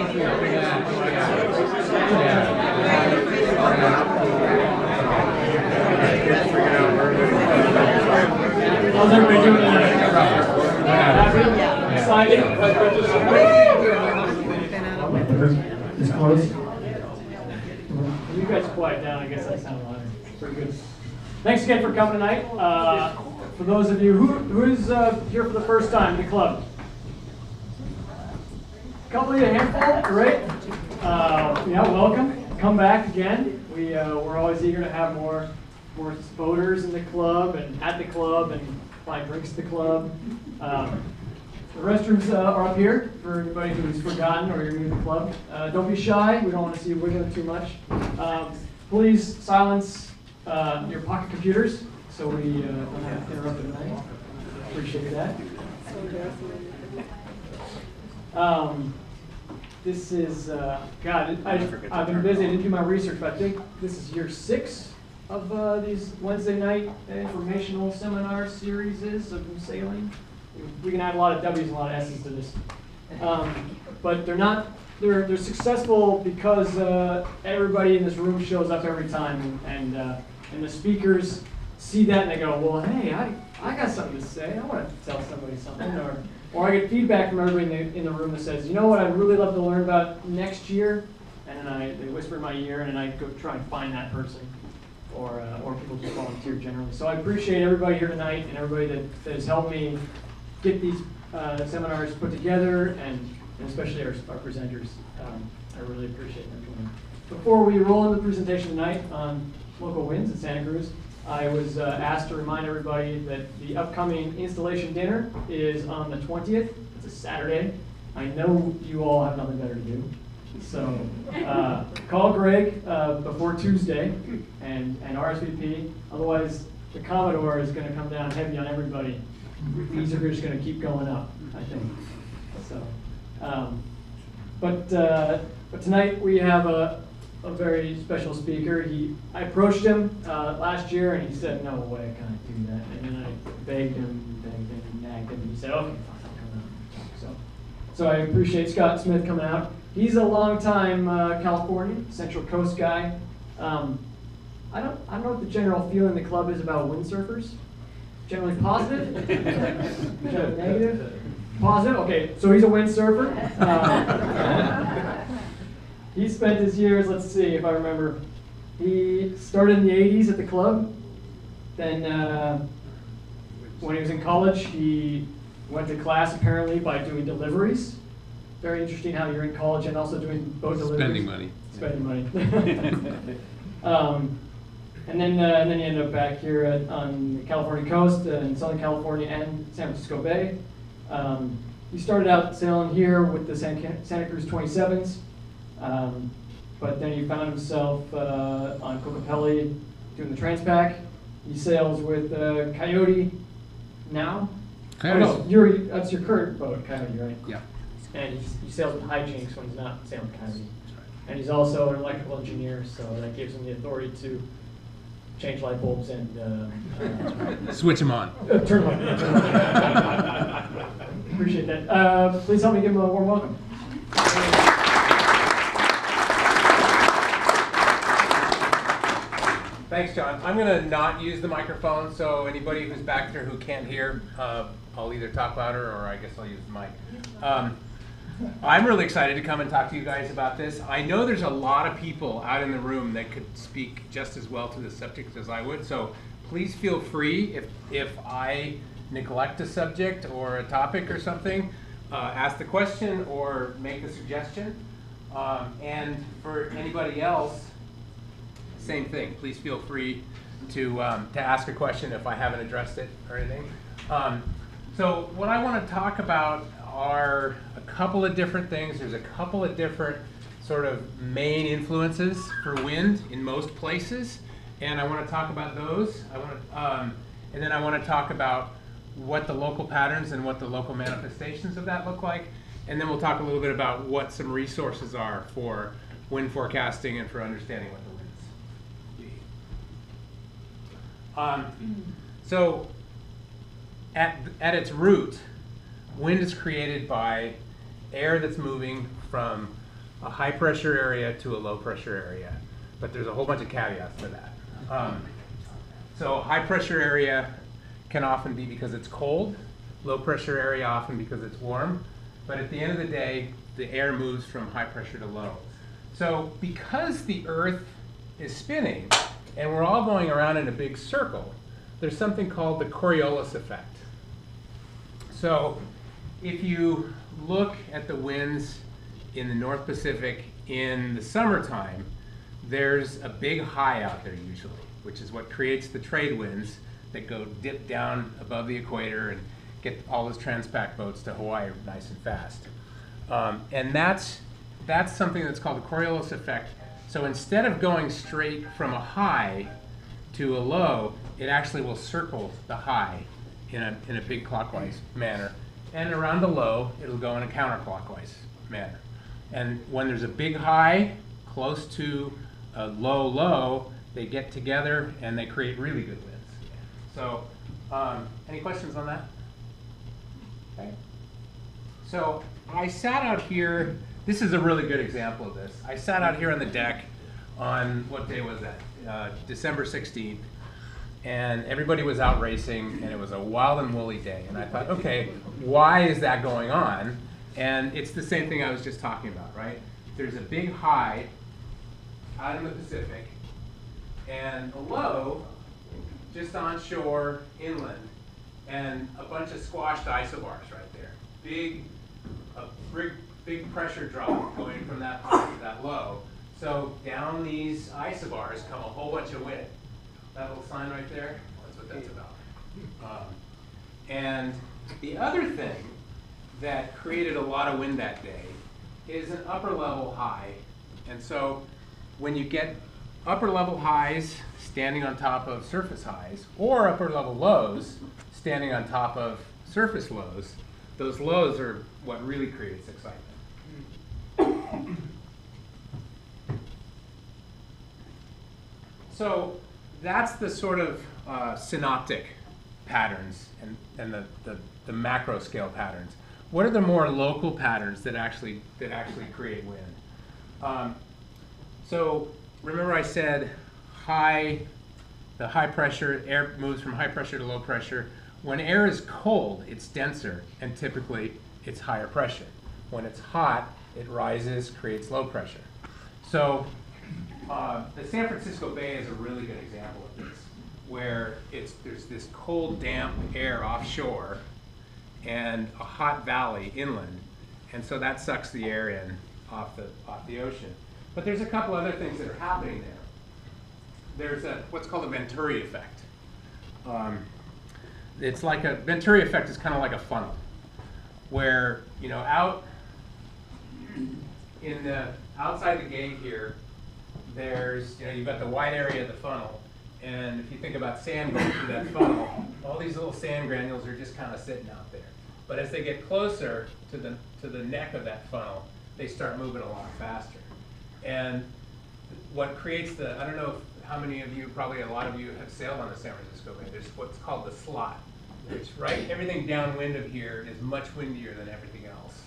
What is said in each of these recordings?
How's everybody doing tonight? Excited? It's close. You guys quiet down. I guess that sounded loud. Pretty good. Thanks again for coming tonight. For those of you who is here for the first time in the club, a couple of you, a handful, great. Yeah, welcome. Come back again. We're always eager to have more boaters in the club and at the club and buy drinks at the club. The restrooms are up here for anybody who's forgotten or you're new to the club. Don't be shy. We don't want to see you wiggling too much. Please silence your pocket computers so we don't have to interrupt the night. Appreciate that. This is, God, I've been busy. I didn't do my research, but I think this is year 6 of these Wednesday night informational seminar series of sailing. We can add a lot of W's and a lot of S's to this. But they're successful because everybody in this room shows up every time, and the speakers see that and they go, well, hey, I got something to say. I want to tell somebody something. Or I get feedback from everybody in the room that says, you know what, I'd really love to learn about next year. And then they whisper in my ear, and then I go try and find that person. Or people just volunteer generally. So I appreciate everybody here tonight and everybody that has helped me get these seminars put together, and especially our presenters. I really appreciate them coming. Before we roll into the presentation tonight on local winds in Santa Cruz, I was asked to remind everybody that the upcoming installation dinner is on the 20th. It's a Saturday. I know you all have nothing better to do. So call Greg before Tuesday and RSVP. Otherwise, the Commodore is going to come down heavy on everybody. These are just going to keep going up, I think. So, but tonight we have a very special speaker. I approached him last year, and he said, "No way, I can't do that." And then I begged him, nagged him, and he said, "Okay, fine, I'll come out." So I appreciate Scott Smith coming out. He's a longtime California Central Coast guy. I don't know what the general feeling in the club is about windsurfers. Generally positive? Generally negative? Positive? Okay, so he's a windsurfer. He spent his years, let's see if I remember, he started in the 80s at the club. Then when he was in college, he went to class apparently by doing deliveries. Very interesting how you're in college and also doing boat deliveries. Spending money. And then he ended up back here on the California coast in Southern California and San Francisco Bay. He started out sailing here with the Santa Cruz 27s, but then he found himself on Kokopelli doing the Transpac. He sails with Coyote now. Coyote. Oh, no, that's your current boat, Coyote, right? Yeah. And he sails with Hijinx when he's not sailing with Coyote. And he's also an electrical engineer, so that gives him the authority to change light bulbs and switch them on. Turn them on. Appreciate that. Please help me give him a warm welcome. Thanks, John. I'm going to not use the microphone, so anybody who's back there who can't hear, I'll either talk louder or I guess I'll use the mic. I'm really excited to come and talk to you guys about this. I know there's a lot of people out in the room that could speak just as well to this subject as I would, so please feel free if I neglect a subject or a topic or something, ask the question or make a suggestion. And for anybody else, same thing. Please feel free to ask a question if I haven't addressed it or anything. So what I want to talk about are a couple of different things. There's a couple of different sort of main influences for wind in most places, and I want to talk about those. And then I want to talk about what the local patterns and what the local manifestations of that look like, and then we'll talk a little bit about what some resources are for wind forecasting and for understanding what the winds. So at its root, wind is created by air that's moving from a high pressure area to a low pressure area. But there's a whole bunch of caveats to that. So high pressure area can often be because it's cold, low pressure area often because it's warm. But at the end of the day, the air moves from high pressure to low. So because the Earth is spinning and we're all going around in a big circle, there's something called the Coriolis effect. So if you look at the winds in the North Pacific in the summertime, there's a big high out there usually, which is what creates the trade winds that go dip down above the equator and get all those Transpac boats to Hawaii nice and fast. And that's something that's called the Coriolis effect. So instead of going straight from a high to a low, it actually will circle the high in a big clockwise manner. And around the low, it'll go in a counterclockwise manner. And when there's a big high close to a low low, they get together and they create really good winds. So any questions on that? Okay. So I sat out here, this is a really good example of this. I sat out here on the deck on, what day was that? December 16th. And everybody was out racing, and it was a wild and woolly day. And I thought, okay, why is that going on? And it's the same thing I was just talking about, right? There's a big high out in the Pacific, and a low just onshore inland, and a bunch of squashed isobars right there. Big pressure drop going from that high to that low. So down these isobars come a whole bunch of wind. That little sign right there, that's what that's about. And the other thing that created a lot of wind that day is an upper level high. And so when you get upper level highs standing on top of surface highs, or upper level lows standing on top of surface lows, those lows are what really creates excitement. So that's the sort of synoptic patterns and the macro scale patterns. What are the more local patterns that actually create wind? So remember I said the high pressure, air moves from high pressure to low pressure. When air is cold, it's denser, and typically it's higher pressure. When it's hot, it rises, creates low pressure. So the San Francisco Bay is a really good example of this, where there's this cold, damp air offshore and a hot valley inland, and so that sucks the air in off the ocean. But there's a couple other things that are happening there. There's what's called a Venturi effect. It's like a Venturi effect is kind of like a funnel, where out in the outside the gate here, there's you've got the wide area of the funnel, and if you think about sand going through that funnel, all these little sand granules are just kind of sitting out there. But as they get closer to the neck of that funnel, they start moving a lot faster. And what creates I don't know how many of you, probably a lot of you have sailed on the San Francisco Bay. There's what's called the slot, which everything downwind of here is much windier than everything else.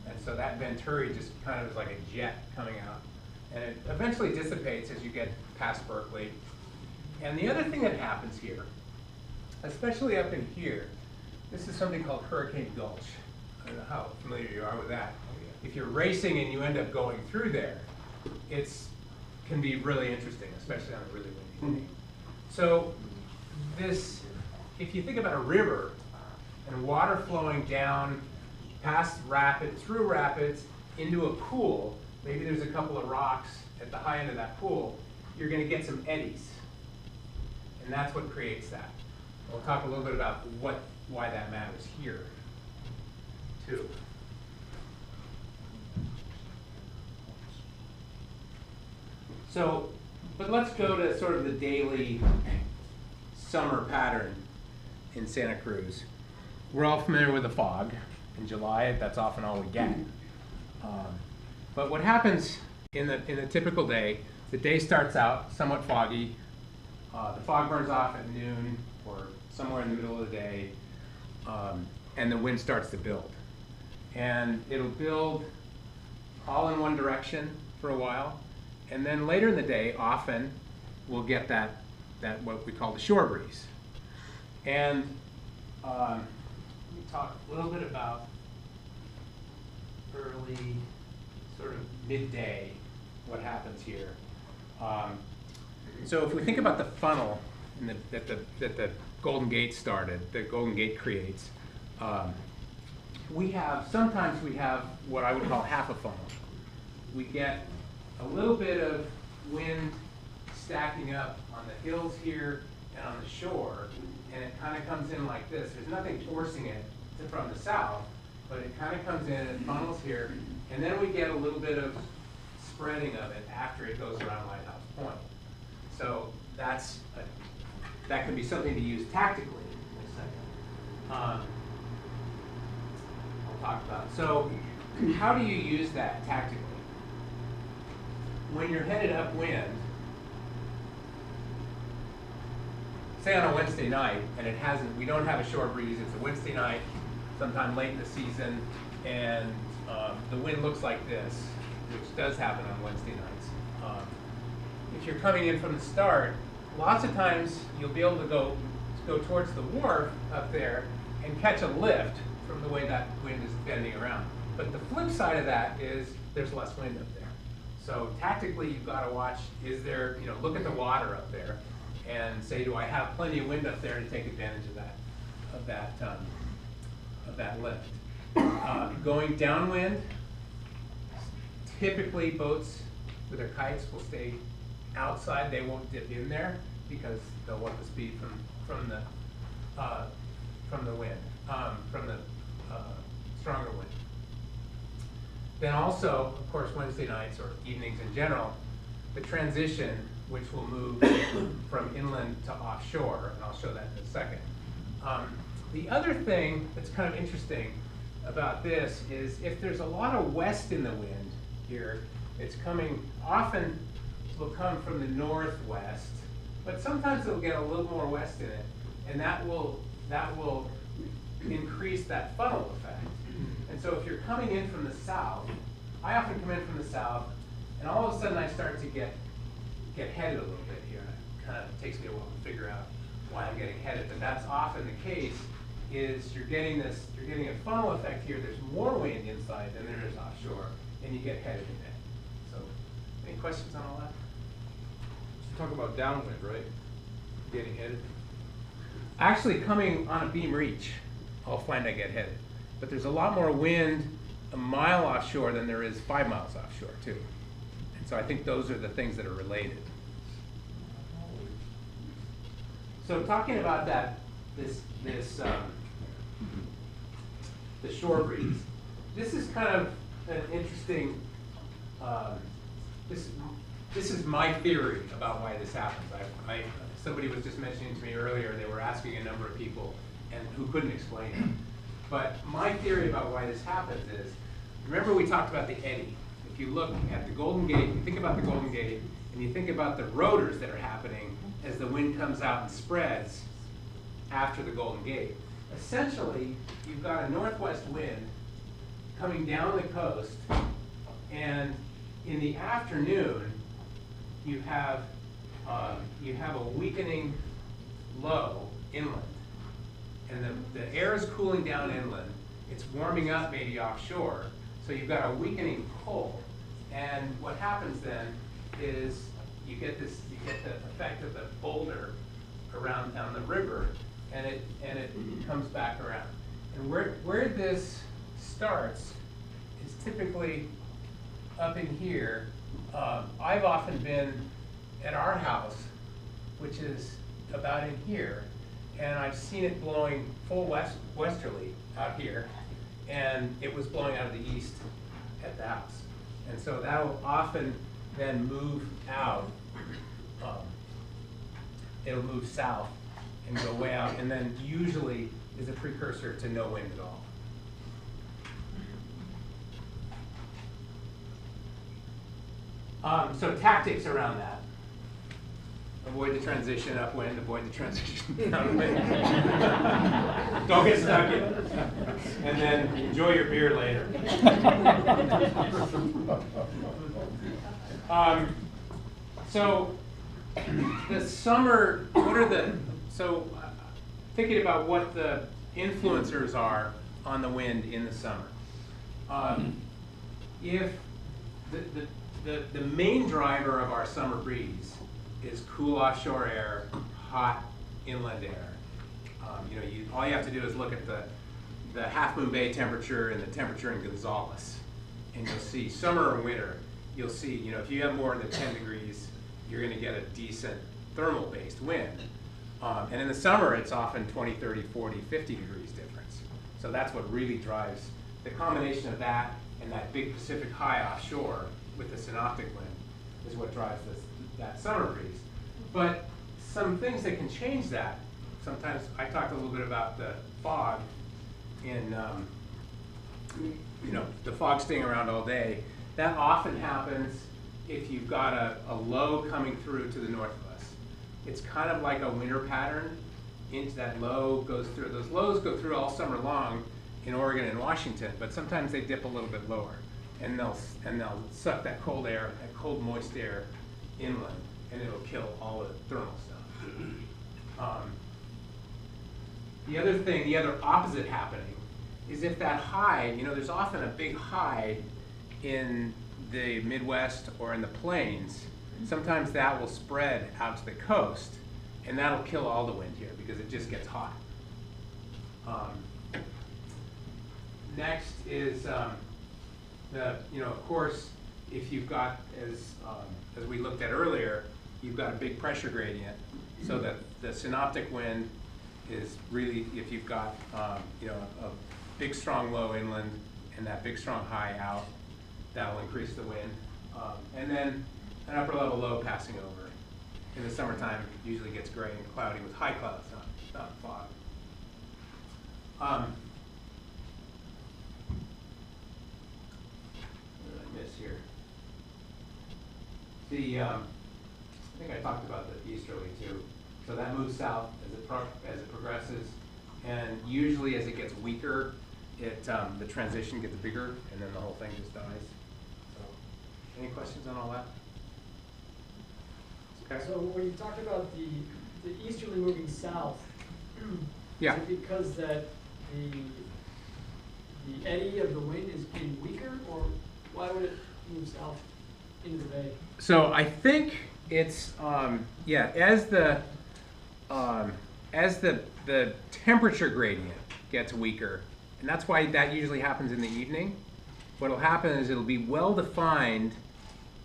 And so that Venturi just kind of is like a jet coming out. And it eventually dissipates as you get past Berkeley. And the other thing that happens here, especially up in here, this is something called Hurricane Gulch. I don't know how familiar you are with that. If you're racing and you end up going through there, it can be really interesting, especially on a really windy day. So if you think about a river and water flowing down past rapids, through rapids, into a pool, maybe there's a couple of rocks at the high end of that pool, you're going to get some eddies. And that's what creates that. We'll talk a little bit about why that matters here, too. So, but let's go to sort of the daily summer pattern in Santa Cruz. We're all familiar with the fog. In July, that's often all we get. But what happens in the typical day, the day starts out somewhat foggy. The fog burns off at noon or somewhere in the middle of the day, and the wind starts to build. And it'll build all in one direction for a while. And then later in the day, often, we'll get that what we call the shore breeze. And let me talk a little bit about early, sort of midday, what happens here. So if we think about the funnel that the Golden Gate started, that Golden Gate creates, sometimes we have what I would call half a funnel. We get a little bit of wind stacking up on the hills here and on the shore, and it kind of comes in like this. There's nothing forcing it from the south, but it kind of comes in and funnels here, and then we get a little bit of spreading of it after it goes around Lighthouse Point. So that can be something to use tactically in a second. I'll talk about it. So how do you use that tactically? When you're headed upwind, say on a Wednesday night, and we don't have a shore breeze, it's a Wednesday night, sometime late in the season, and the wind looks like this, which does happen on Wednesday nights. If you're coming in from the start, lots of times you'll be able to go towards the wharf up there and catch a lift from the way that wind is bending around. But the flip side of that is there's less wind up there. So tactically, you've got to watch, look at the water up there and say, do I have plenty of wind up there to take advantage of that lift? Going downwind, typically boats with their kites will stay outside. They won't dip in there because they'll want the speed from the wind, from the stronger wind. Then also, of course, Wednesday nights or evenings in general, the transition, which will move from inland to offshore, and I'll show that in a second. The other thing that's kind of interesting about this is if there's a lot of west in the wind here, it's coming, often will come from the northwest, but sometimes it'll get a little more west in it, and that will increase that funnel effect. And so if you're coming in from the south, I often come in from the south, and all of a sudden I start to get headed a little bit here. It kind of takes me a while to figure out why I'm getting headed, but that's often the case. Is you're getting a funnel effect here. There's more wind inside than there is offshore, and you get headed in it. So, any questions on all that? You talk about downwind, right? Getting headed. Actually, coming on a beam reach, I'll find I get headed. But there's a lot more wind a mile offshore than there is 5 miles offshore, too. And so I think those are the things that are related. So talking about the shore breeze. This is kind of an interesting, this is my theory about why this happens. Somebody was just mentioning to me earlier, they were asking a number of people and who couldn't explain it. But my theory about why this happens is, remember we talked about the eddy. If you look at the Golden Gate, you think about the Golden Gate, and you think about the rotors that are happening as the wind comes out and spreads after the Golden Gate. Essentially, you've got a northwest wind coming down the coast, and in the afternoon, you have a weakening low inland. And the air is cooling down inland. It's warming up maybe offshore. So you've got a weakening pull. And what happens then is you get the effect of the boulder around down the river, and it comes back around. And where this starts is typically up in here. I've often been at our house, which is about in here, and I've seen it blowing full westerly out here, and it was blowing out of the east at the house. And so that'll often then move out. It'll move south and go way out, and then usually is a precursor to no wind at all. So tactics around that. Avoid the transition upwind, avoid the transition downwind. Don't get stuck in it. and then enjoy your beer later. So the summer, thinking about what the influencers are on the wind in the summer. If the main driver of our summer breeze is cool offshore air, hot inland air. All you have to do is look at the Half Moon Bay temperature and the temperature in Gonzales, and you'll see summer or winter. You'll see, if you have more than 10 degrees, you're going to get a decent thermal-based wind. And in the summer, it's often 20, 30, 40, 50 degrees difference. So that's what really drives the combination of that and that big Pacific high offshore with the synoptic wind is what drives that summer breeze. But some things that can change that, sometimes I talked a little bit about the fog in, the fog staying around all day. That often happens if you've got a low coming through to the north of us. It's kind of like a winter pattern. Into that low goes through. Those lows go through all summer long in Oregon and Washington, but sometimes they dip a little bit lower, and they'll suck that cold air, that cold moist air inland, and it'll kill all the thermal stuff. The other opposite happening is if that high, there's often a big high in the Midwest or in the plains. Sometimes that will spread out to the coast, and that'll kill all the wind here because it just gets hot. Next is of course, if you've got, as we looked at earlier, you've got a big pressure gradient, so that the synoptic wind is really, if you've got a big strong low inland and that big strong high out, that'll increase the wind. And then an upper level low passing over. In the summertime, usually gets gray and cloudy with high clouds, not fog. What did I miss here? I think I talked about the easterly too. So that moves south as it progresses, and usually as it gets weaker, the transition gets bigger, and then the whole thing just dies. So, any questions on all that? Okay. So when you talked about the easterly moving south, Yeah. is it because that the eddy of the wind is getting weaker, or why would it move south into the bay? So I think it's as the temperature gradient gets weaker, and that's why that usually happens in the evening. What'll happen is it'll be well defined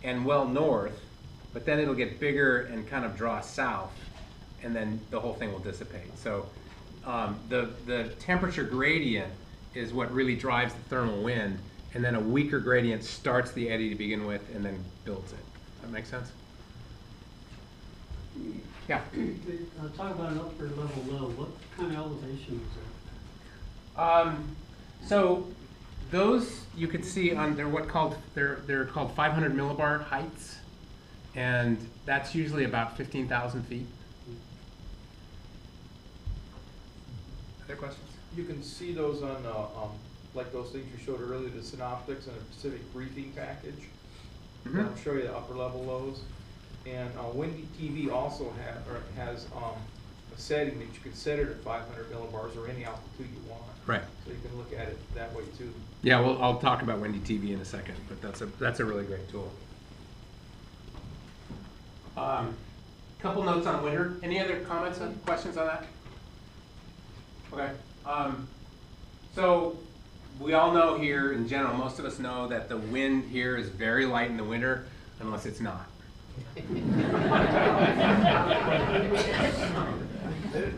and well north, but then it'll get bigger and kind of draw south, and then the whole thing will dissipate. So the temperature gradient is what really drives the thermal wind, and then a weaker gradient starts the eddy to begin with and then builds it. That make sense? Yeah. Talk about an upper level low. What kind of elevation is it? So those you could see on they're called 500 millibar heights, and that's usually about 15,000 feet. Other questions? You can see those on, like those things you showed earlier, the synoptics and a Pacific briefing package. Mm-hmm. I'll show you the upper level lows. And Windy TV also has a setting that you can set it at 500 millibars or any altitude you want. Right. So you can look at it that way too. Yeah, well, I'll talk about Windy TV in a second, but that's a really great tool. Couple notes on winter. Any other comments or questions on that? Okay. So we all know here in general, most of us know that the wind here is very light in the winter, unless it's not.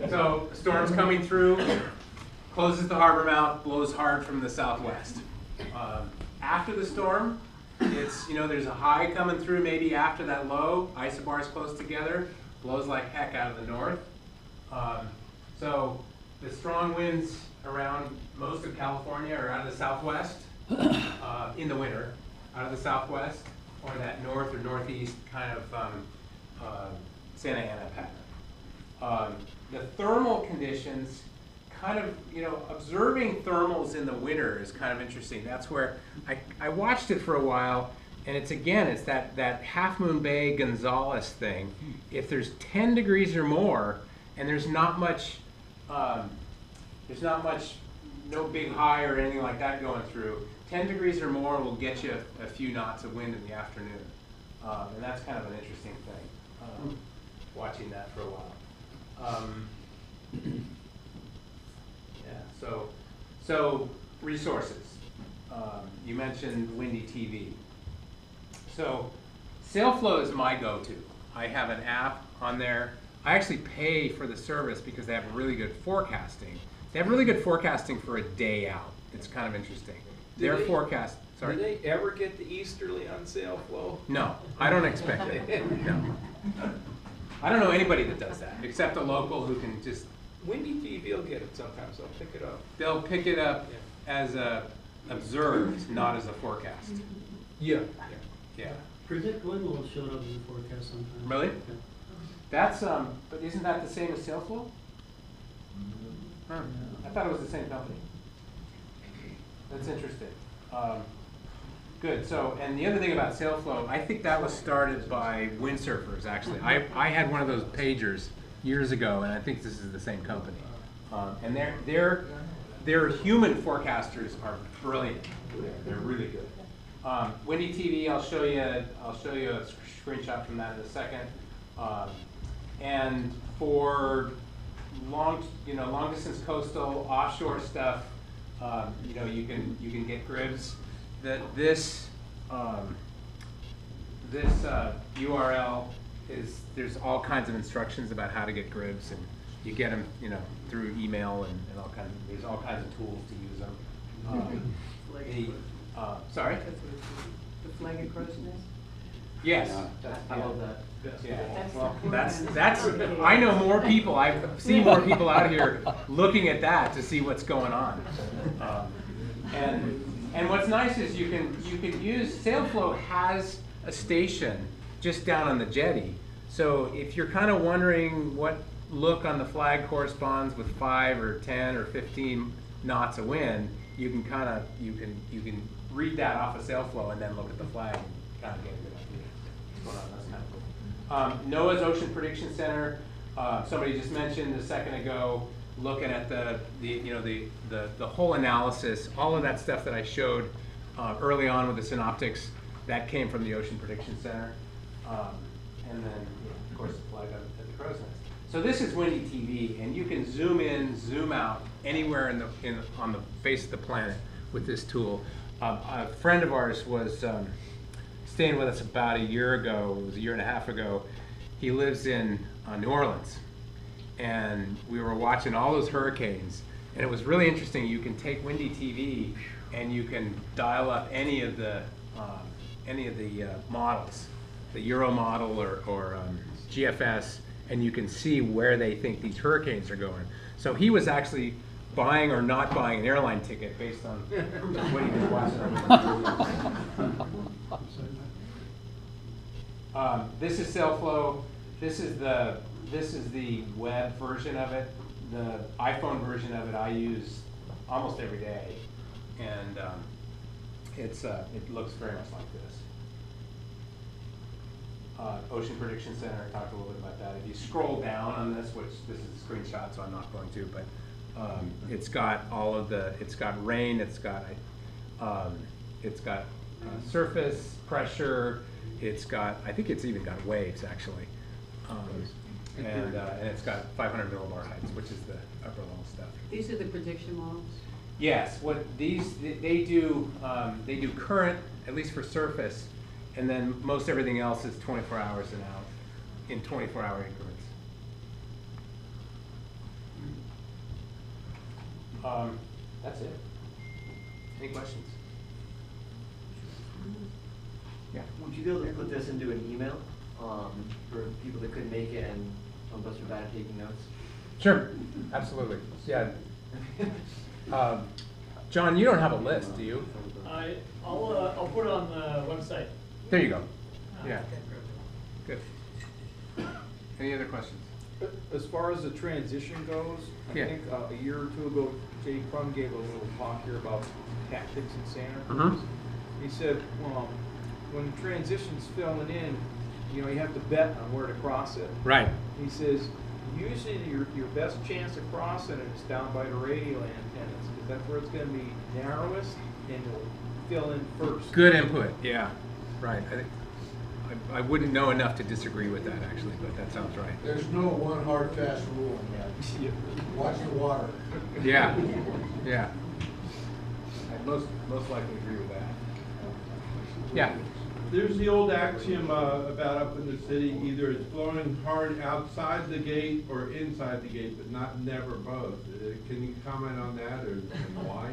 So storm's coming through, closes the harbor mouth, blows hard from the southwest. After the storm, it's, there's a high coming through maybe after that low, isobars close together, blows like heck out of the north. So the strong winds around most of California are out of the southwest in the winter, out of the southwest, or that north or northeast kind of Santa Ana pattern. The thermal conditions kind of, you know, observing thermals in the winter is kind of interesting. That's where I watched it for a while, and it's that Half Moon Bay Gonzales thing. If there's 10 degrees or more, and there's not much, no big high or anything like that going through, 10 degrees or more will get you a few knots of wind in the afternoon. And that's kind of an interesting thing, watching that for a while. Yeah, so resources. You mentioned Windy TV. So SailFlow is my go-to. I have an app on there. I actually pay for the service because they have really good forecasting. They have really good forecasting for a day out. It's kind of interesting. Their forecast. Sorry. Do they ever get the easterly on SailFlow? No, I don't expect it. No. I don't know anybody that does that, except a local who can just. Windy TV will get it sometimes, they'll pick it up. They'll pick it up as a observed, not as a forecast. Yeah. Yeah. Predict wind will show up in the forecast sometimes. Really? Yeah. That's but isn't that the same as SailFlow? Huh. I thought it was the same company. That's interesting. Good. So, and the other thing about SailFlow, I think that was started by windsurfers. Actually, I had one of those pagers years ago, and I think this is the same company. And their human forecasters are brilliant. They're really good. Windy TV, I'll show you a screenshot from that in a second. And for long distance coastal offshore stuff, you know, you can get grids. This URL is, there's all kinds of instructions about how to get grids, and you get them, you know, through email and all kinds. There's all kinds of tools to use them. Sorry. The flag of Cruz nest? Yes. I love that. Yeah. That's Well, the that's. I know more people. I've seen more people out here looking at that to see what's going on. And what's nice is you can use SailFlow has a station just down on the jetty. So if you're kind of wondering what look on the flag corresponds with 5 or 10 or 15 knots of wind, you can you can read that off of SailFlow and then look at the flag and kind of get a good idea what's going on. That's kind of cool. NOAA's Ocean Prediction Center. Somebody just mentioned a second ago, looking at the whole analysis, all of that stuff that I showed early on with the synoptics, that came from the Ocean Prediction Center. And then, of course, the flag at the crow's nest. So this is Windy TV, and you can zoom in, zoom out anywhere on the face of the planet with this tool. A friend of ours was staying with us about a year ago. It was a year and a half ago. He lives in New Orleans, and we were watching all those hurricanes, and it was really interesting. You can take Windy TV and you can dial up any of the models, the Euro model or GFS, and you can see where they think these hurricanes are going. So he was actually buying or not buying an airline ticket based on what he was watching. This is SailFlow. This is the web version of it. The iPhone version of it I use almost every day, and it looks very much like this. Ocean Prediction Center, I talked a little bit about that. If you scroll down on this, which this is a screenshot, so I'm not going to, but it's got all of it's got rain, it's got surface pressure, I think it's even got waves actually. And it's got 500 millibar heights, which is the upper level stuff. These are the prediction models? Yes, what they do current, at least for surface, and then most everything else is 24 hours and out in 24-hour increments. That's it. Any questions? Yeah. Would you be able to put this into an email for people that couldn't make it and some of us are bad at taking notes? Sure, absolutely. Yeah. John, you don't have a list, do you? I'll put it on the website. There you go. Yeah. Good. Any other questions? As far as the transition goes, I Yeah. think a year or two ago, Jay Crum gave a little talk here about tactics in Santa Cruz. Mhm. He said, when transition's filling in, you know, you have to bet on where to cross it. Right. He says, usually your best chance of crossing it is down by the radio antennas, because that's where it's gonna be narrowest, and you'll fill in first. Good input. Yeah. Right. I wouldn't know enough to disagree with that actually, but that sounds right. There's no one hard, fast rule in that. Watch the water. Yeah. Yeah. I'd most likely agree with that. Yeah. There's the old axiom about up in the city, either it's blowing hard outside the gate or inside the gate, but never both. Can you comment on that, or and why?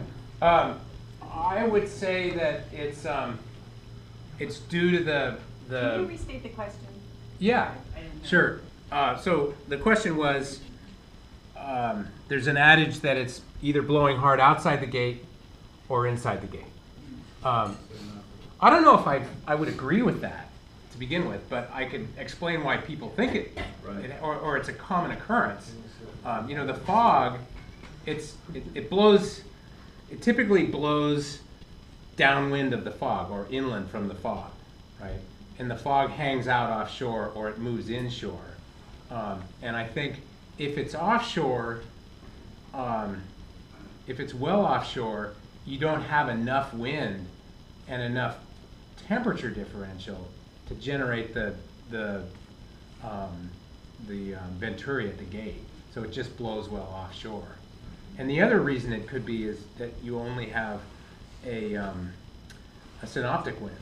I would say that it's due to the. Can you restate the question? Yeah, I didn't know. sure. So the question was, there's an adage that it's either blowing hard outside the gate or inside the gate. I don't know if I would agree with that to begin with, but I can explain why people think it, or it's a common occurrence. You know, the fog, it blows, it typically blows downwind of the fog or inland from the fog, right? And the fog hangs out offshore or it moves inshore. And I think if it's offshore, if it's well offshore, you don't have enough wind and enough temperature differential to generate the venturi at the gate. So it just blows well offshore. And the other reason it could be is that you only have a synoptic wind.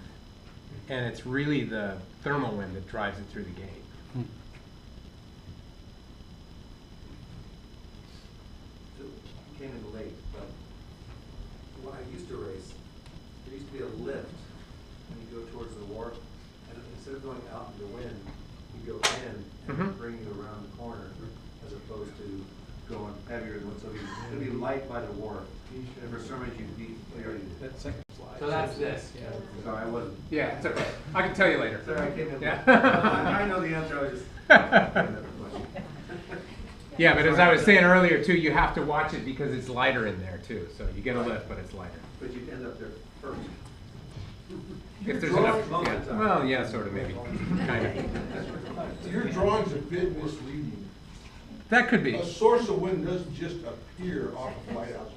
And it's really the thermal wind that drives it through the gate. So, came in late, but when I used to race, there used to be a lift when you go towards the wharf, and instead of going out in the wind, you go in and bring you around the corner, as opposed to going heavier than so it'd be light by the wharf. And for some reason you'd be clear. That second slide. So that's this. Yeah. Sorry, I wasn't. Yeah, it's okay. I can tell you later. Sorry, I came in late. Yeah. I know the answer, I was just. Yeah, but as I was saying earlier too, you have to watch it because it's lighter in there too. So you get a lift, but it's lighter. But you'd end up there first. If there's Drawing enough. most Yeah. of the time. Well, yeah, sort of maybe. Kind of. Your drawing's a bit misleading. That could be. A source of wind doesn't just appear off of White House.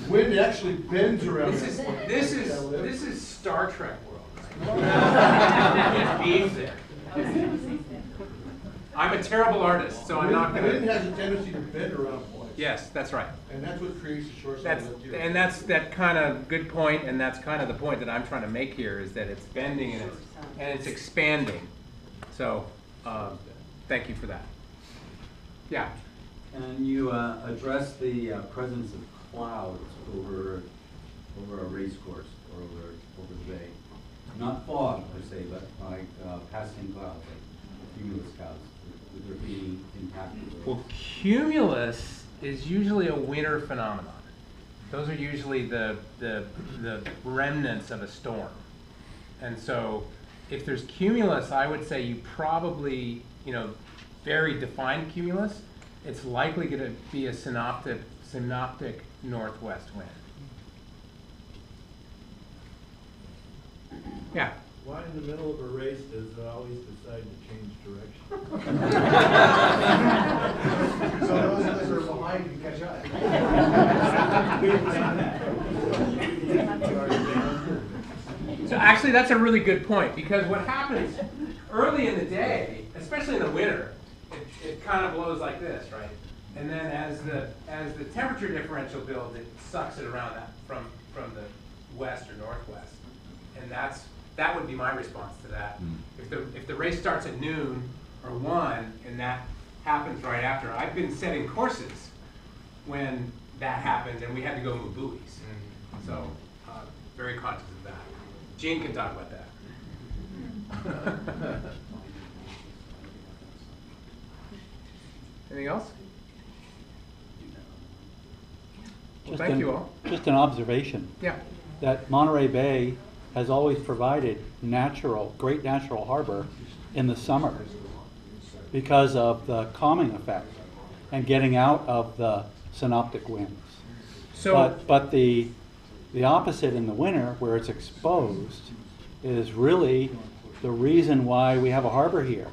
Wind actually bends around. This is Star Trek world, right? It beams there. I'm a terrible artist, so I'm not gonna. Wind has a tendency to bend around points. Yes, that's right. And that's what creates the short side lift here. That's that kind of good point, and that's kind of the point that I'm trying to make here is that it's bending and it's expanding. So, thank you for that. Yeah. And you address the presence of clouds over a race course or over the bay. Not fog per se, but like passing clouds, like cumulus clouds. Would there be any impact? Well, cumulus is usually a winter phenomenon. Those are usually the remnants of a storm. And so if there's cumulus, I would say you probably, very defined cumulus, it's likely going to be a synoptic northwest wind. Yeah. Why in the middle of a race does it always decide to change direction? So those of us who are behind can catch up. So actually that's a really good point, because what happens early in the day, especially in the winter, it kind of blows like this, right? And then as the temperature differential builds, it sucks it around that from the west or northwest. And that would be my response to that. If the race starts at noon or 1 and that happens right after, I've been setting courses when that happened and we had to go move buoys. So very conscious of that. Gene can talk about that. Anything else? Well, thank you all. Just an observation. Yeah. That Monterey Bay has always provided great natural harbor in the summer because of the calming effect and getting out of the synoptic winds. So, But the opposite in the winter, where it's exposed, is really the reason why we have a harbor here,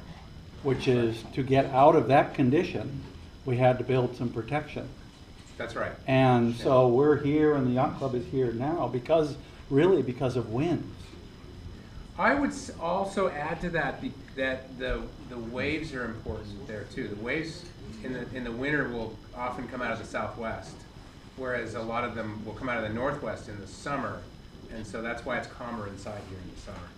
which is to get out of that condition, we had to build some protection. that's right. And so we're here, and the yacht club is here now really because of winds. I would also add to that that the waves are important there too. The waves in the winter will often come out of the southwest, whereas a lot of them will come out of the northwest in the summer, and so that's why it's calmer inside here in the summer.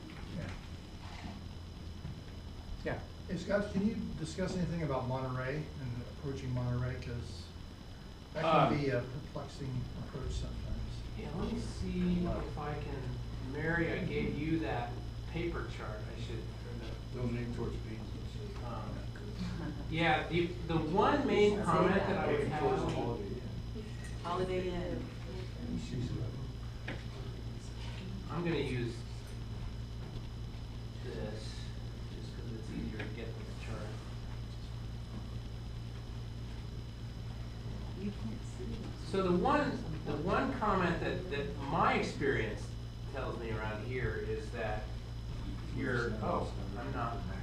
Yeah. Hey Scott, can you discuss anything about Monterey and approaching Monterey? Because that can be a perplexing approach sometimes. Yeah, let me see if I can, Mary, I gave you that paper chart. I should. Donate towards peace. Yeah, the one main comment that I would have. Holiday Inn. I'm going to use this just because it's easier to get with the chart. So the one comment that my experience tells me around here is that I'm not. I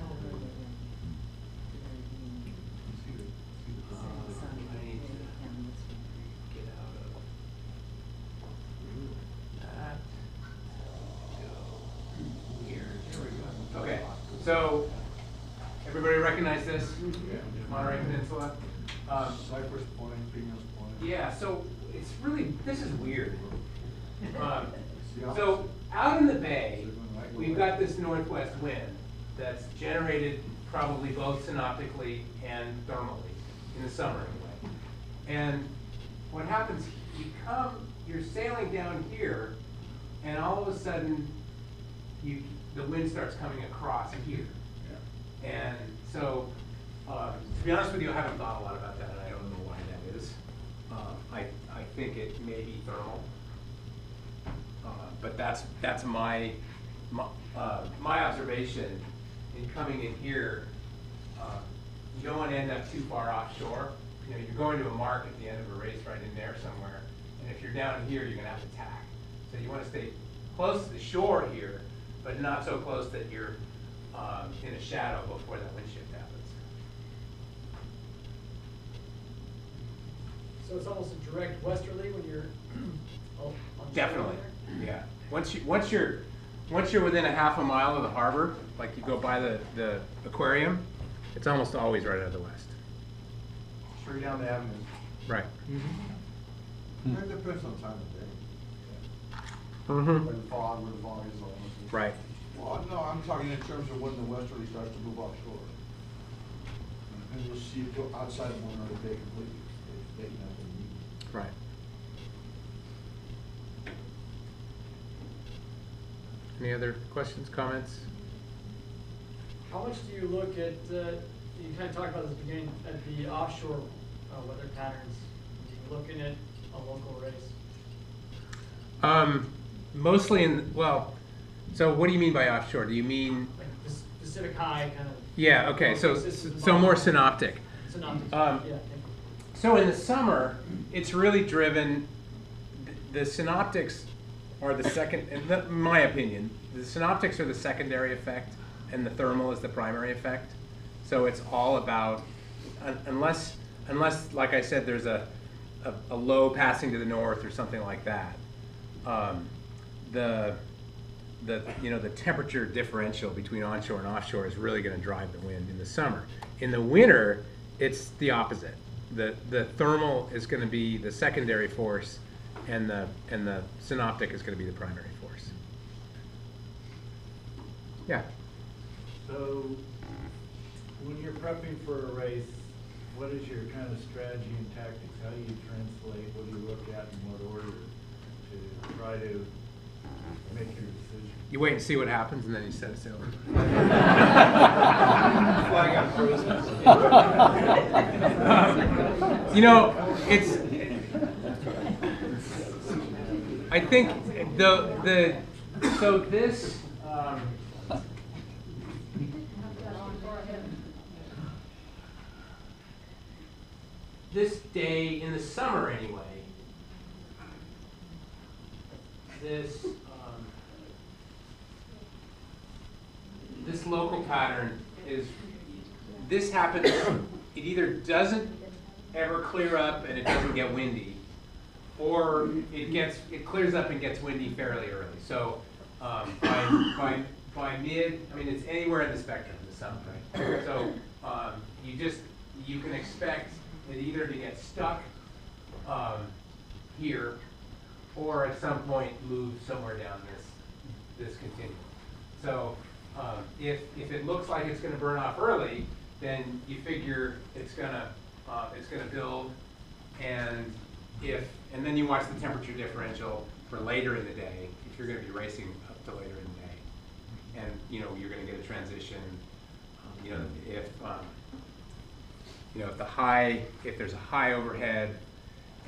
need to get out of that. Go here. Here we go. Okay. So everybody recognize this? Monterey Peninsula. Cypress Point, Venus Point. Yeah. So it's really, this is weird. So out in the bay, we've got this northwest wind that's generated probably both synoptically and thermally in the summer anyway. And what happens, you're sailing down here, and all of a sudden, the wind starts coming across here. Yeah. And so, to be honest with you, I haven't thought a lot about that, and I don't know why that is. I think it may be thermal. But that's my observation in coming in here. You don't want to end up too far offshore. You know, you're going to a mark at the end of a race right in there somewhere, and if you're down here, you're going to have to tack. So you want to stay close to the shore here, but not so close that you're in a shadow before that wind shift happens. So it's almost a direct westerly when you're on Definitely, yeah. Once you're within a half a mile of the harbor, like you go by the aquarium, it's almost always right out of the west. Straight down the avenue. Right. It depends on time of day. Mm-hmm. Where the fog is on. Right. Well, no, I'm talking in terms of when the westerly starts to move offshore. And you'll see it go outside of Monterey Bay completely. Right. Any other questions, comments? How much do you look at, you kind of talked about this at the beginning, at the offshore weather patterns? Are you looking at a local race? Mostly so what do you mean by offshore? Do you mean? Like Pacific High kind of. Yeah, okay, so more synoptic. Synoptic, yeah. Thank you. So in the summer, it's really driven, the synoptics are the second, in my opinion, the synoptics are the secondary effect and the thermal is the primary effect. So it's all about, unless like I said, there's a low passing to the north or something like that, the temperature differential between onshore and offshore is really going to drive the wind in the summer. In the winter, it's the opposite. The thermal is going to be the secondary force, and the synoptic is going to be the primary force. Yeah. So, when you're prepping for a race, what is your kind of strategy and tactics? How do you translate? What do you look at in what order to try to make your decision? You wait and see what happens, and then you set sail. Flag on Cruz. I think So this, this day in the summer anyway, this this local pattern is, this happens, it either doesn't ever clear up and it doesn't get windy, or it clears up and gets windy fairly early. So by mid, I mean, it's anywhere in the spectrum in the summer, right? So you can expect it either to get stuck here, or at some point move somewhere down this continuum. So if it looks like it's going to burn off early, then you figure it's going to build, and then you watch the temperature differential for later in the day if you're going to be racing up to later in the day, and you're going to get a transition. If there's a high overhead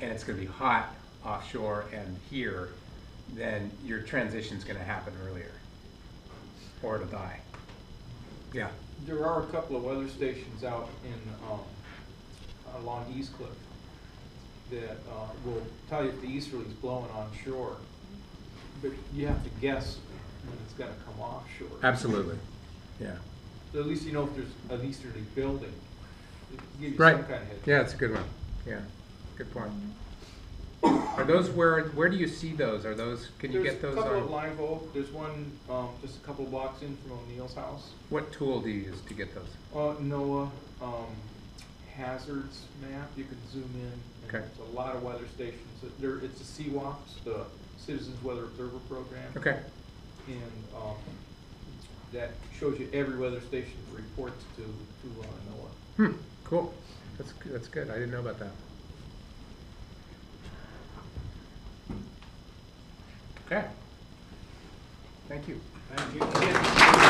and it's going to be hot offshore and here, then your transition's going to happen earlier, or it'll die. Yeah. There are a couple of weather stations out along East Cliff that will tell you if the easterly's blowing onshore, but you have to guess when it's going to come offshore. Absolutely. Yeah. So at least you know if there's an easterly building. It gives you Right. some kind of head. Yeah, that's a good one. Yeah. Good point. Are those where do you see those? Are those, can you get those There's a couple on? at Live Oak. There's one just a couple blocks in from O'Neill's house. What tool do you use to get those? NOAA hazards map. You can zoom in. And Okay. There's a lot of weather stations. It's the SCYC, the Citizens Weather Observer Program. Okay. And that shows you every weather station reports to NOAA. Cool. That's good. I didn't know about that. Okay. Thank you. Thank you.